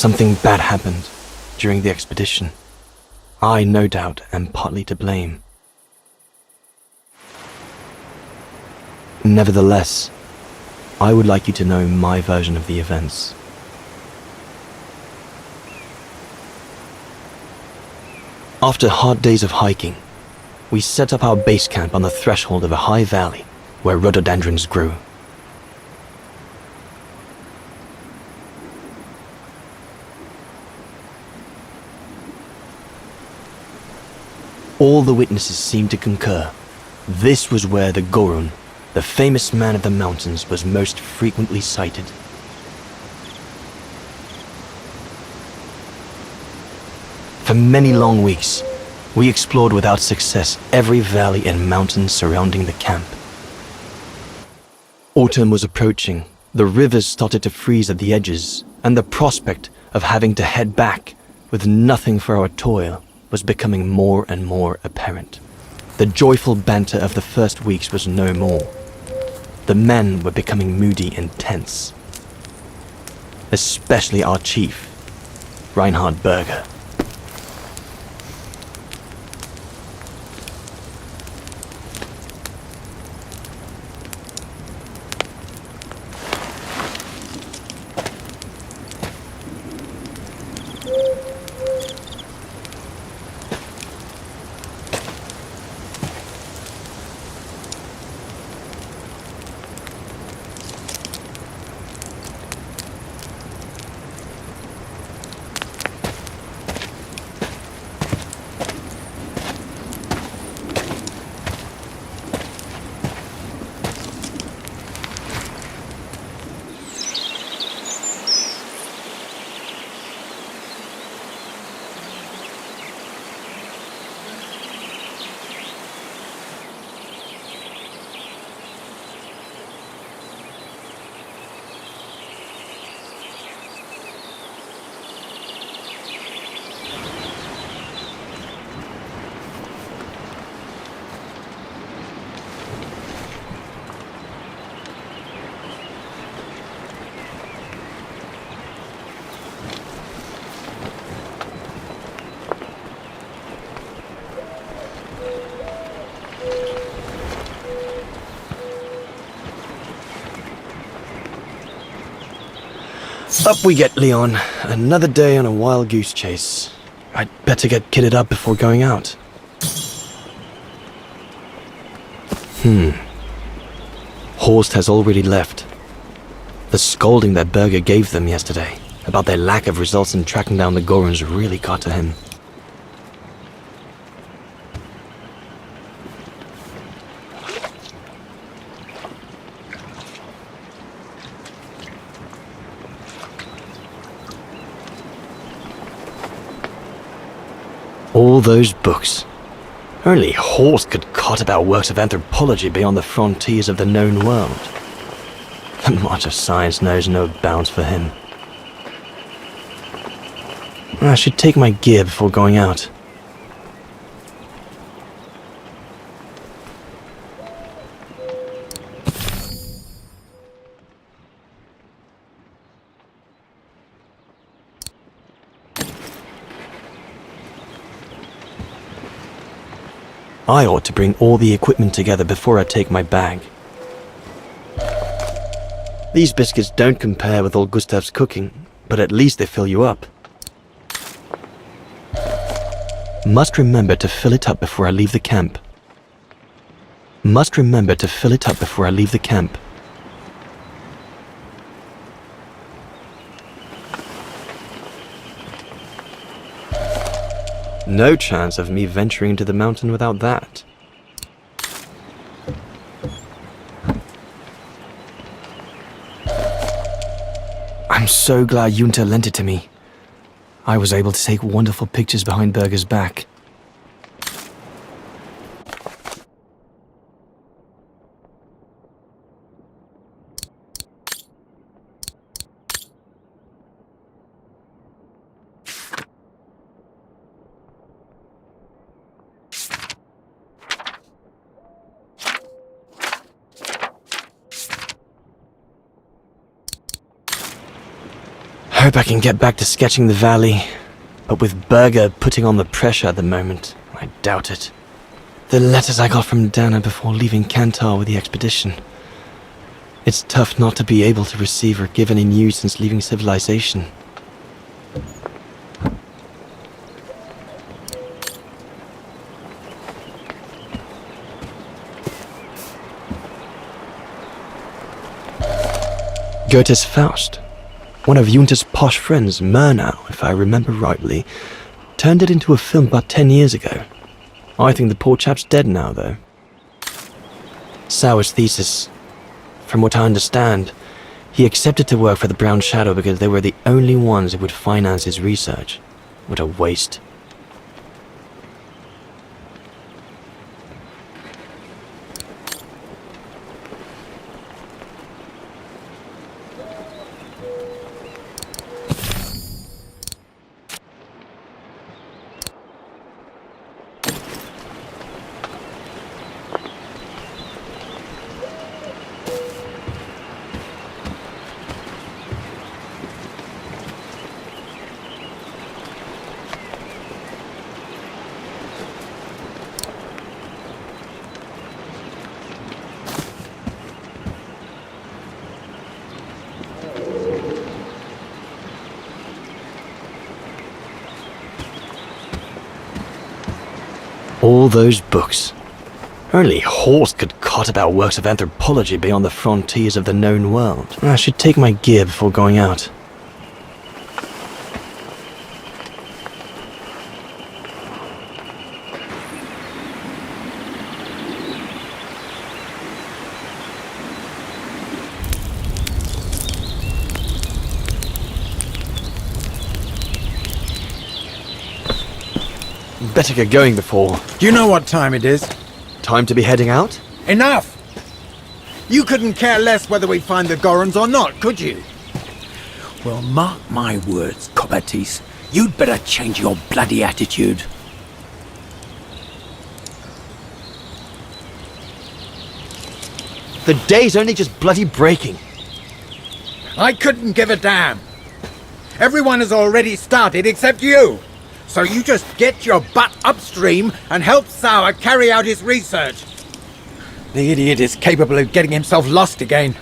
Something bad happened during the expedition. I, no doubt, am partly to blame. Nevertheless, I would like you to know my version of the events. After hard days of hiking, we set up our base camp on the threshold of a high valley where rhododendrons grew. All the witnesses seemed to concur. This was where the Gorun, the famous man of the mountains, was most frequently sighted. For many long weeks, we explored without success every valley and mountain surrounding the camp. Autumn was approaching, the rivers started to freeze at the edges, and the prospect of having to head back with nothing for our toil was becoming more and more apparent. The joyful banter of the first weeks was no more. The men were becoming moody and tense. Especially our chief, Reinhard Berger. Up we get, Leon. Another day on a wild goose chase. I'd better get kitted up before going out. Horst has already left. The scolding that Berger gave them yesterday about their lack of results in tracking down the Goruns really got to him. All those books. Only Horst could cot about works of anthropology beyond the frontiers of the known world. The march of science knows no bounds for him. I should take my gear before going out. I ought to bring all the equipment together before I take my bag. These biscuits don't compare with old Gustav's cooking, but at least they fill you up. Must remember to fill it up before I leave the camp. Must remember to fill it up before I leave the camp. No chance of me venturing into the mountain without that. I'm so glad Junta lent it to me. I was able to take wonderful pictures behind Berger's back. hope I can get back to sketching the valley, but with Berger putting on the pressure at the moment, I doubt it. The letters I got from Dana before leaving Kantar with the expedition. It's tough not to be able to receive or give any news since leaving civilization. Goethe's Faust. One of Junter's posh friends, Murnau, if I remember rightly, turned it into a film about 10 years ago. I think the poor chap's dead now, though. Sauer's thesis. From what I understand, he accepted to work for the Brown Shadow because they were the only ones who would finance his research. What a waste. All those books. Only Horst could cot about works of anthropology beyond the frontiers of the known world. I should take my gear before going out. Better get going before... Do you know what time it is? Time to be heading out? Enough! You couldn't care less whether we find the Gorons or not, could you? Well, mark my words, Cobatis. You'd better change your bloody attitude. The day's only just bloody breaking. I couldn't give a damn. Everyone has already started except you. So you just get your butt upstream and help Sauer carry out his research. The idiot is capable of getting himself lost again.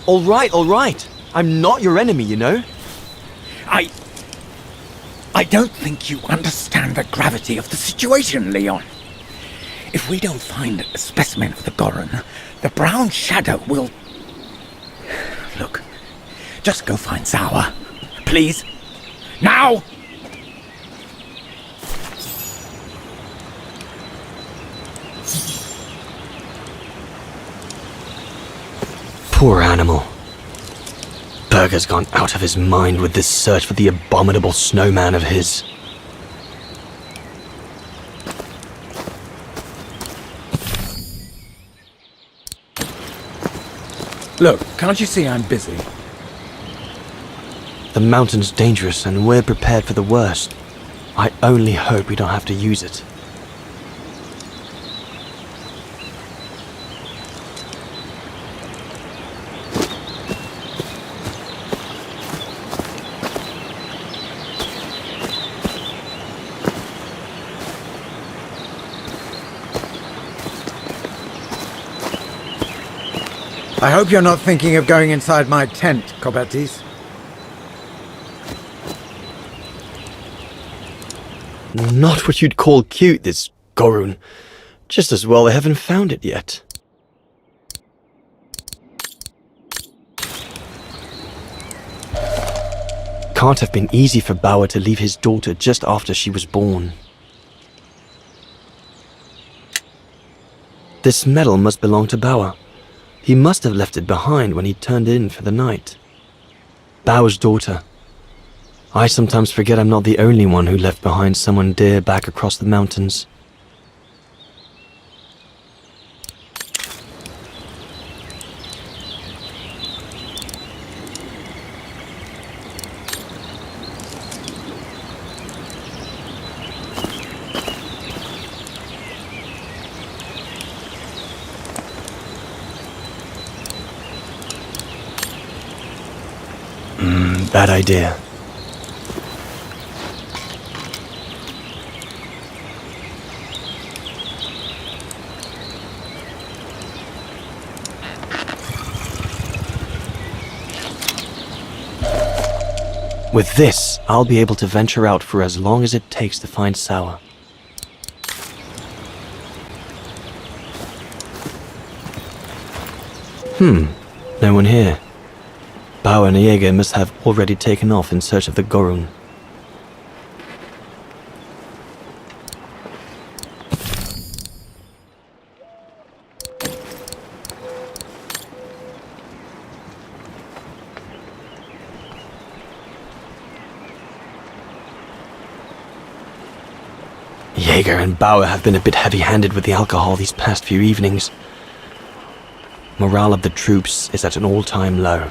All right. I'm not your enemy, you know? I don't think you understand the gravity of the situation, Leon. If we don't find a specimen of the Goron, the Brown Shadow will... Look, just go find Sauer. Please. Now! Poor animal. Berger's gone out of his mind with this search for the abominable snowman of his. Look, can't you see I'm busy? The mountain's dangerous and we're prepared for the worst. I only hope we don't have to use it. I hope you're not thinking of going inside my tent, Cobatis. Not what you'd call cute, this Gorun. Just as well they haven't found it yet. Can't have been easy for Bauer to leave his daughter just after she was born. This medal must belong to Bauer. He must have left it behind when he turned in for the night. Bauer's daughter. I sometimes forget I'm not the only one who left behind someone dear back across the mountains. bad idea. With this, I'll be able to venture out for as long as it takes to find Sour. No one here. Bauer and Jäger must have already taken off in search of the Gorun. Jäger and Bauer have been a bit heavy-handed with the alcohol these past few evenings. Morale of the troops is at an all-time low.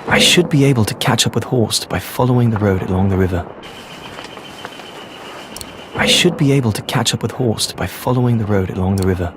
I should be able to catch up with Horst by following the road along the river. I should be able to catch up with Horst by following the road along the river.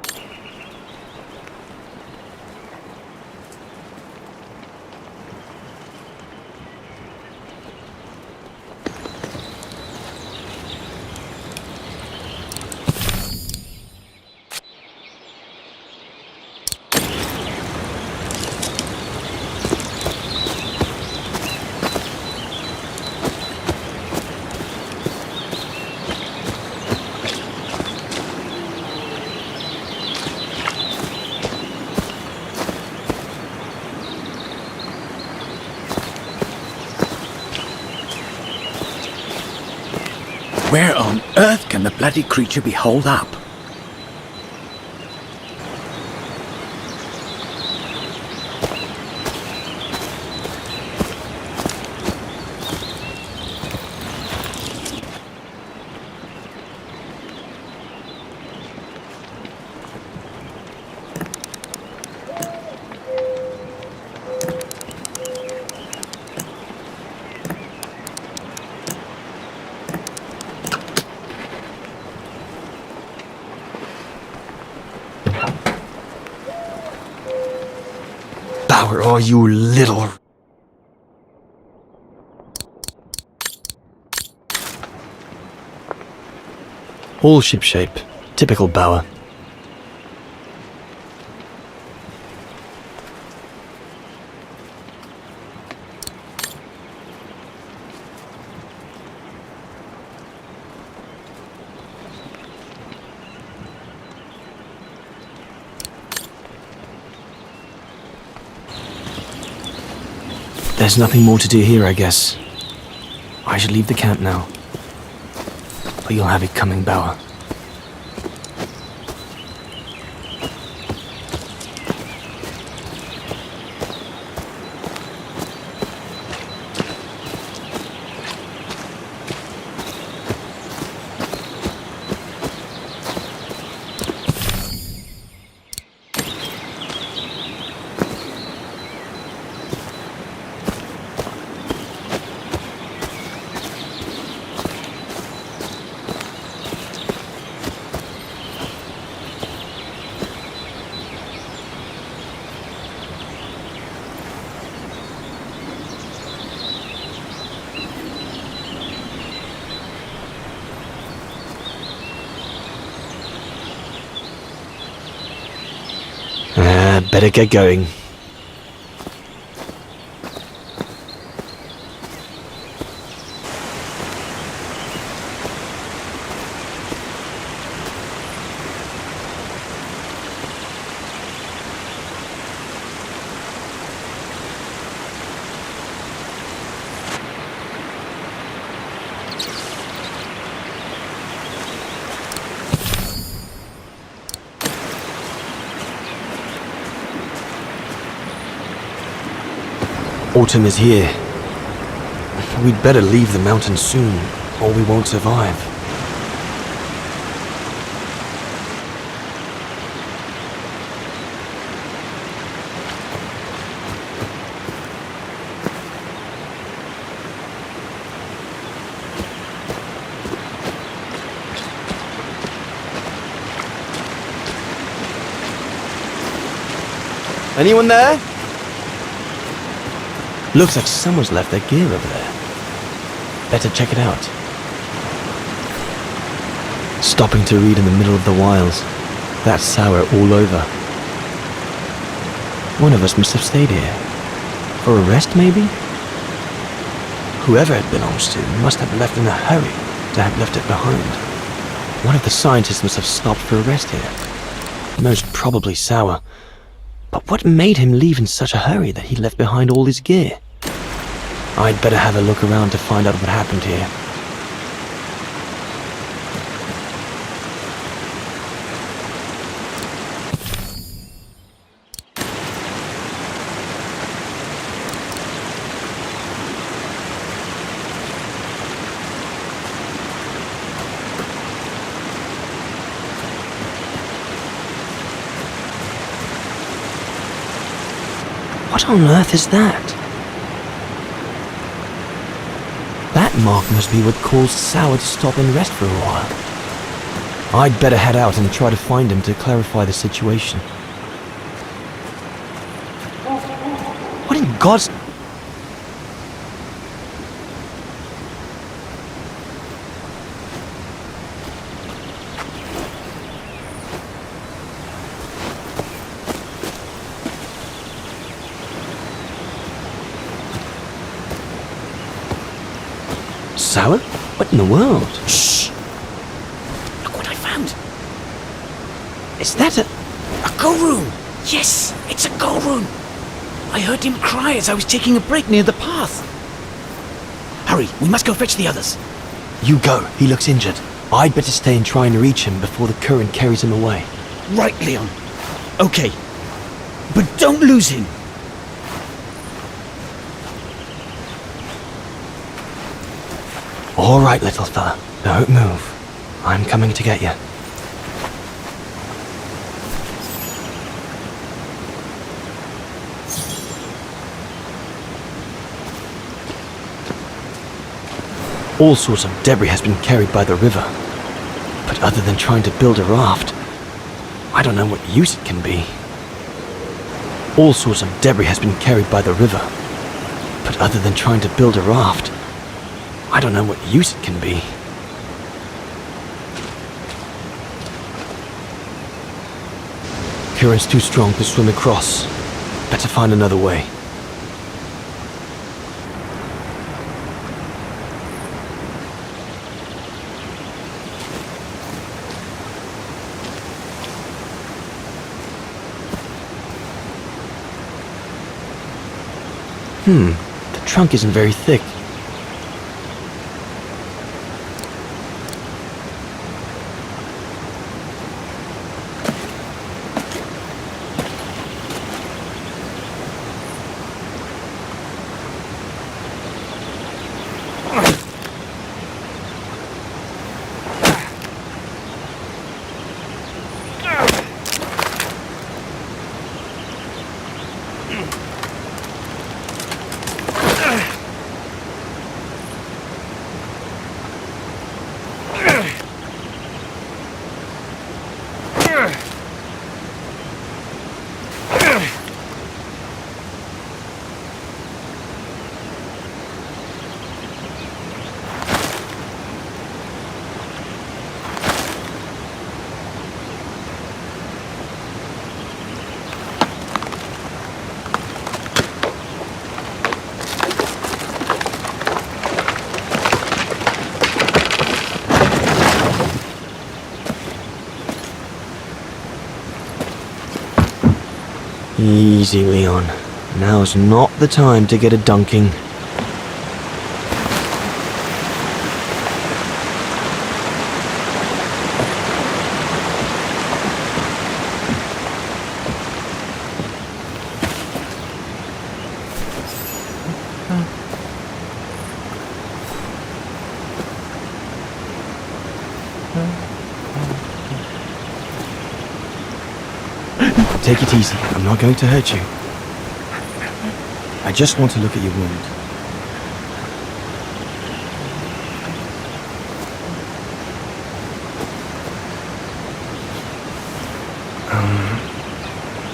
Where on earth can the bloody creature be holed up? Bauer, oh, you little... All shipshape. Typical Bauer. There's nothing more to do here, I guess. I should leave the camp now. But you'll have it coming, Bauer. Better get going. Autumn is here. We'd better leave the mountains soon, or we won't survive. Anyone there? Looks like someone's left their gear over there. Better check it out. Stopping to read in the middle of the wilds. That's sour all over. One of us must have stayed here. For a rest, maybe? Whoever it belongs to must have left in a hurry to have left it behind. One of the scientists must have stopped for a rest here. Most probably sour. But what made him leave in such a hurry that he left behind all his gear? I'd better have a look around to find out what happened here. What on earth is that? That mark must be what caused Sour to stop and rest for a while. I'd better head out and try to find him to clarify the situation. What in God's... Sour? What in the world? Shh! Look what I found! Is that a... A go room! Yes, it's a go room! I heard him cry as I was taking a break near the path. Hurry, we must go fetch the others. You go, he looks injured. I'd better stay and try and reach him before the current carries him away. Right, Leon. Okay. But don't lose him. All right, little fella. Don't move. I'm coming to get you. All sorts of debris has been carried by the river. But other than trying to build a raft, I don't know what use it can be. All sorts of debris has been carried by the river. But other than trying to build a raft, I don't know what use it can be. Current's too strong to swim across. Better find another way. The trunk isn't very thick. Easy, Leon. Now's not the time to get a dunking. Take it easy. I'm not going to hurt you. I just want to look at your wound.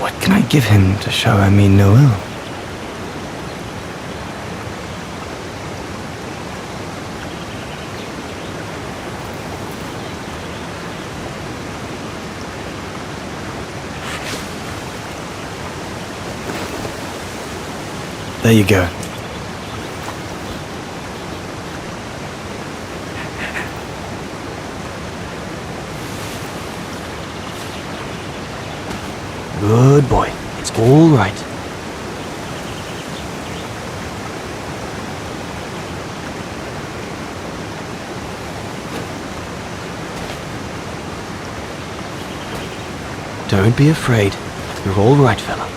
What can I give him to show I mean no ill? There you go. Good boy. It's all right. Don't be afraid. You're all right, fella.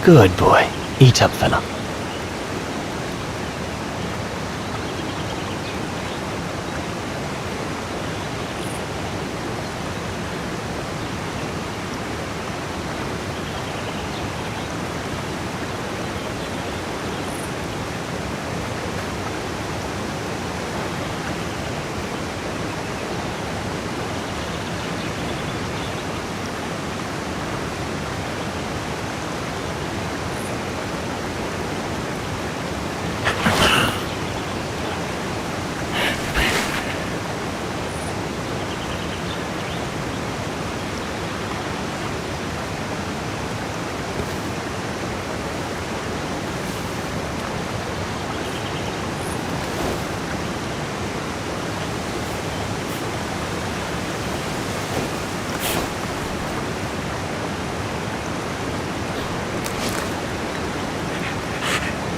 Good boy. Eat up, fella.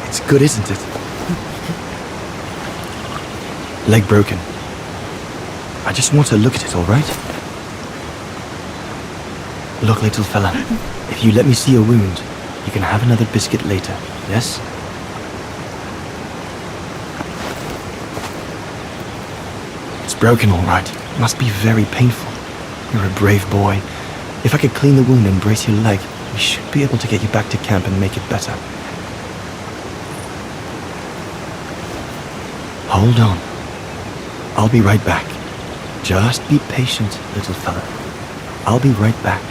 It's good, isn't it? Leg broken. I just want to look at it, all right? Look, little fella, if you let me see your wound, you can have another biscuit later, yes? It's broken, all right. It must be very painful. You're a brave boy. If I could clean the wound and brace your leg, we should be able to get you back to camp and make it better. Hold on. I'll be right back. Just be patient, little fella. I'll be right back.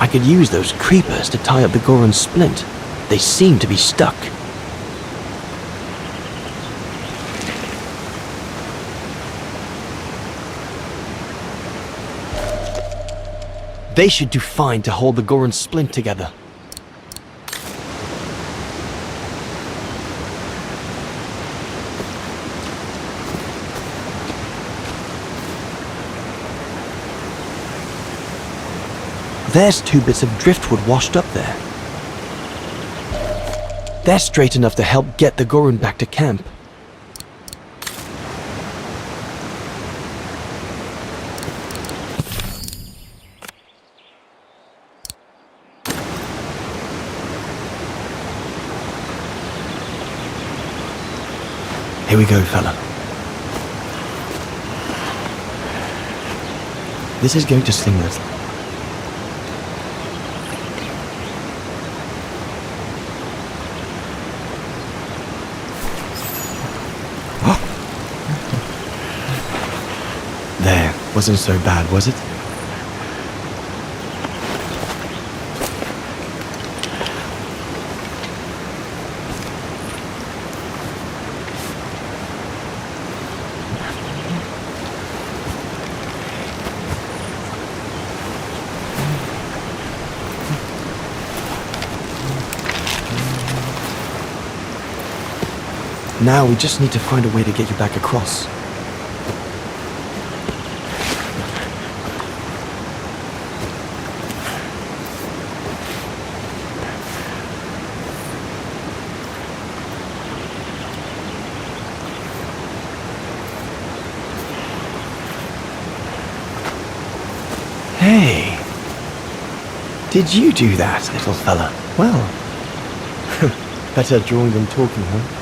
I could use those creepers to tie up the Goron splint. They seem to be stuck. They should do fine to hold the Goron splint together. There's 2 bits of driftwood washed up there. They're straight enough to help get the Goron back to camp. Here we go, fella. This is going to sting us. There, wasn't so bad, was it? Now we just need to find a way to get you back across. Hey, did you do that, little fella? Well, better drawing than talking, huh?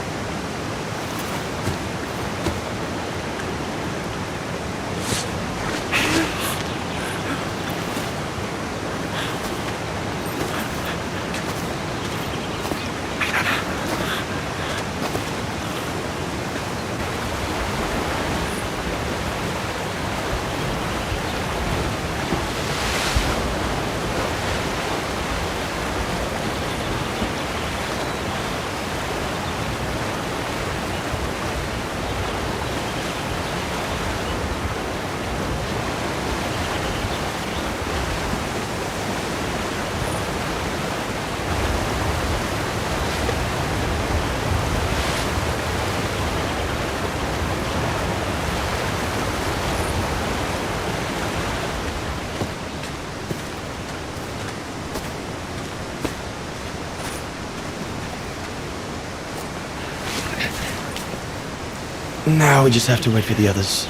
Now we just have to wait for the others.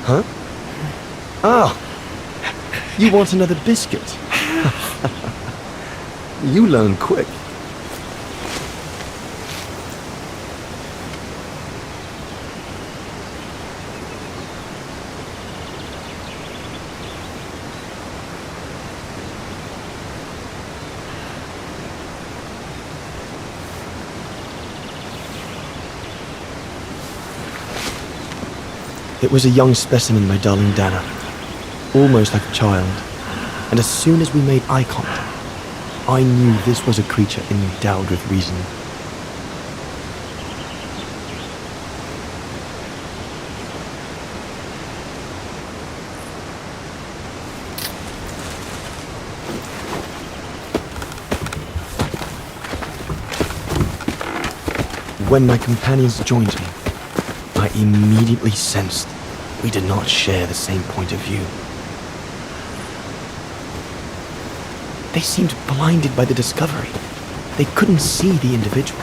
Huh? Oh, you want another biscuit? You learn quick. It was a young specimen, my darling Dana. Almost like a child. And as soon as we made eye contact, I knew this was a creature endowed with reason. When my companions joined me, I immediately sensed we did not share the same point of view. They seemed blinded by the discovery. They couldn't see the individual.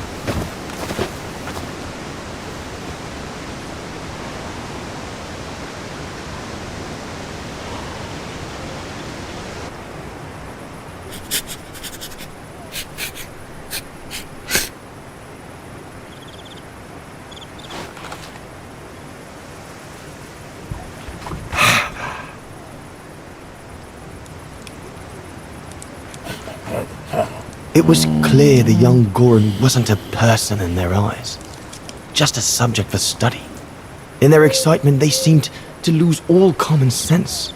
It was clear the young Goran wasn't a person in their eyes, just a subject for study. In their excitement, they seemed to lose all common sense.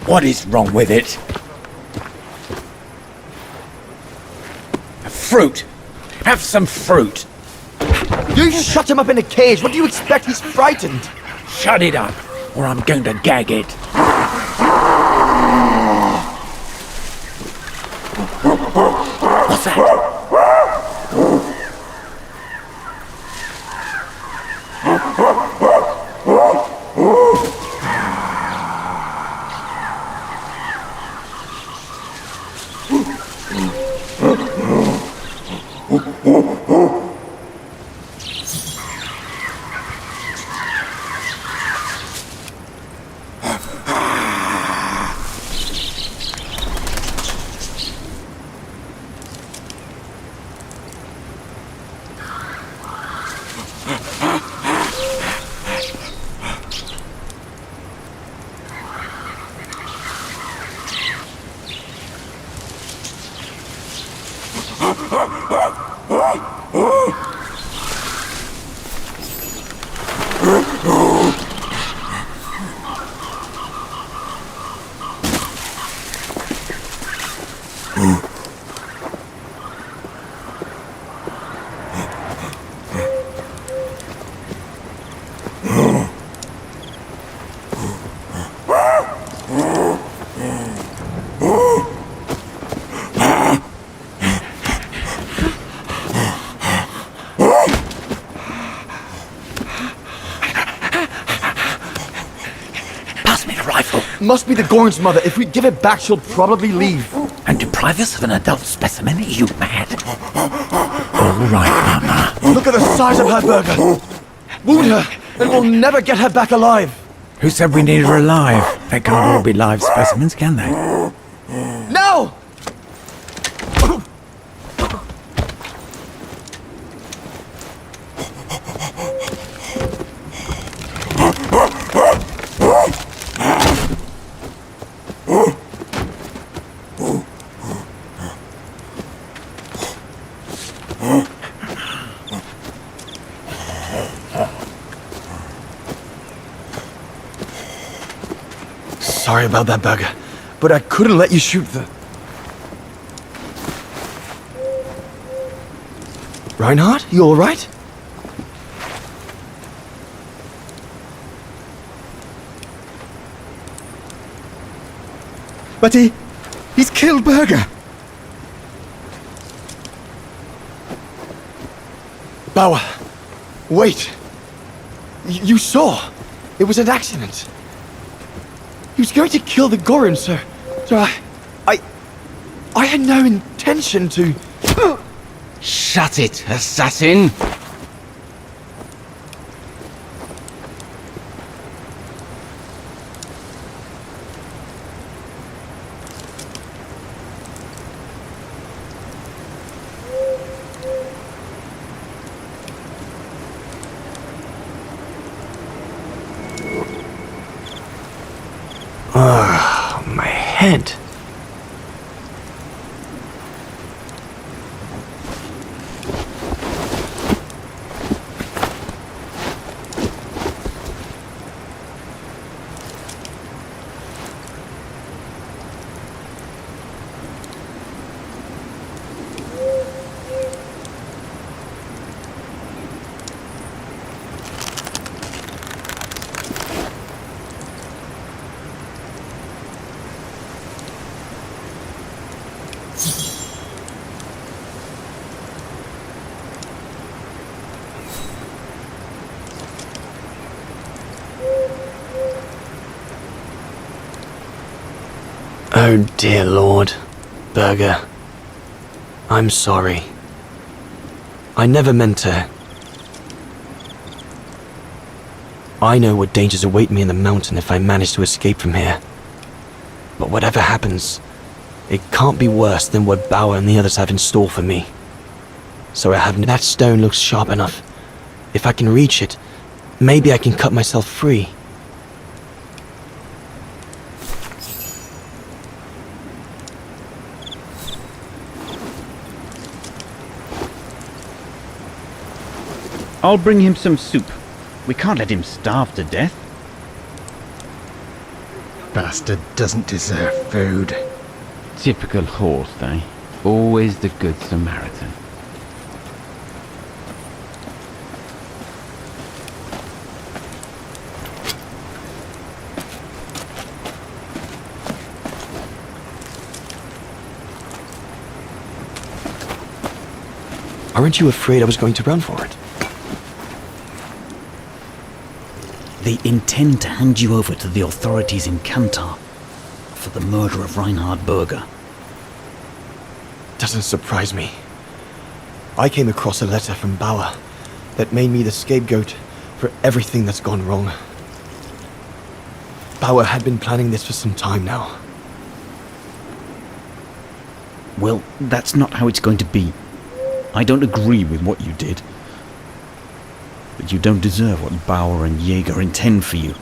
What is wrong with it? Fruit! Have some fruit! You shut him up in a cage! What do you expect? He's frightened! Shut it up, or I'm going to gag it. What's that? Must be the Gorn's mother. If we give it back, she'll probably leave. And deprive us of an adult specimen? Are you mad? All right, Mama. Look at the size of her burger. Wound her, and we'll never get her back alive. Who said we need her alive? They can't all be live specimens, can they? Now! Sorry about that, Burger, but I couldn't let you shoot the... Reinhard, you all right? But he's killed Burger. Bauer, wait. You saw. It was an accident. He was going to kill the Gorin, sir. So I had no intention to... Shut it, assassin! My head. Oh dear Lord, Burger. I'm sorry. I never meant to... I know what dangers await me in the mountain if I manage to escape from here. But whatever happens, it can't be worse than what Bauer and the others have in store for me. So I have... That stone looks sharp enough. If I can reach it, maybe I can cut myself free. I'll bring him some soup. We can't let him starve to death. Bastard doesn't deserve food. Typical horse, eh? Always the good Samaritan. Aren't you afraid I was going to run for it? They intend to hand you over to the authorities in Kantar for the murder of Reinhard Berger. Doesn't surprise me. I came across a letter from Bauer that made me the scapegoat for everything that's gone wrong. Bauer had been planning this for some time now. Well, that's not how it's going to be. I don't agree with what you did. But you don't deserve what Bauer and Jaeger intend for you.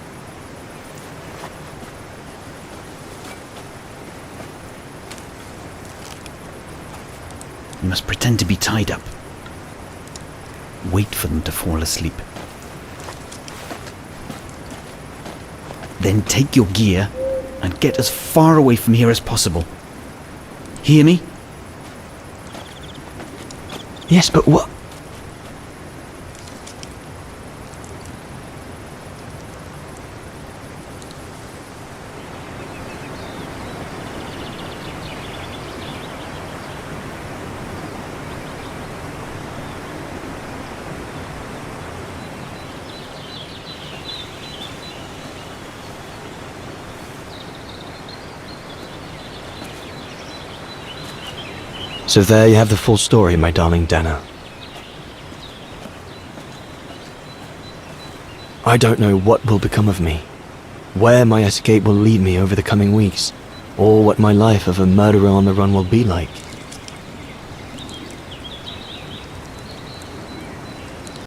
You must pretend to be tied up. Wait for them to fall asleep. Then take your gear and get as far away from here as possible. Hear me? Yes, but what? So there you have the full story, my darling Dana. I don't know what will become of me, where my escape will lead me over the coming weeks, or what my life of a murderer on the run will be like.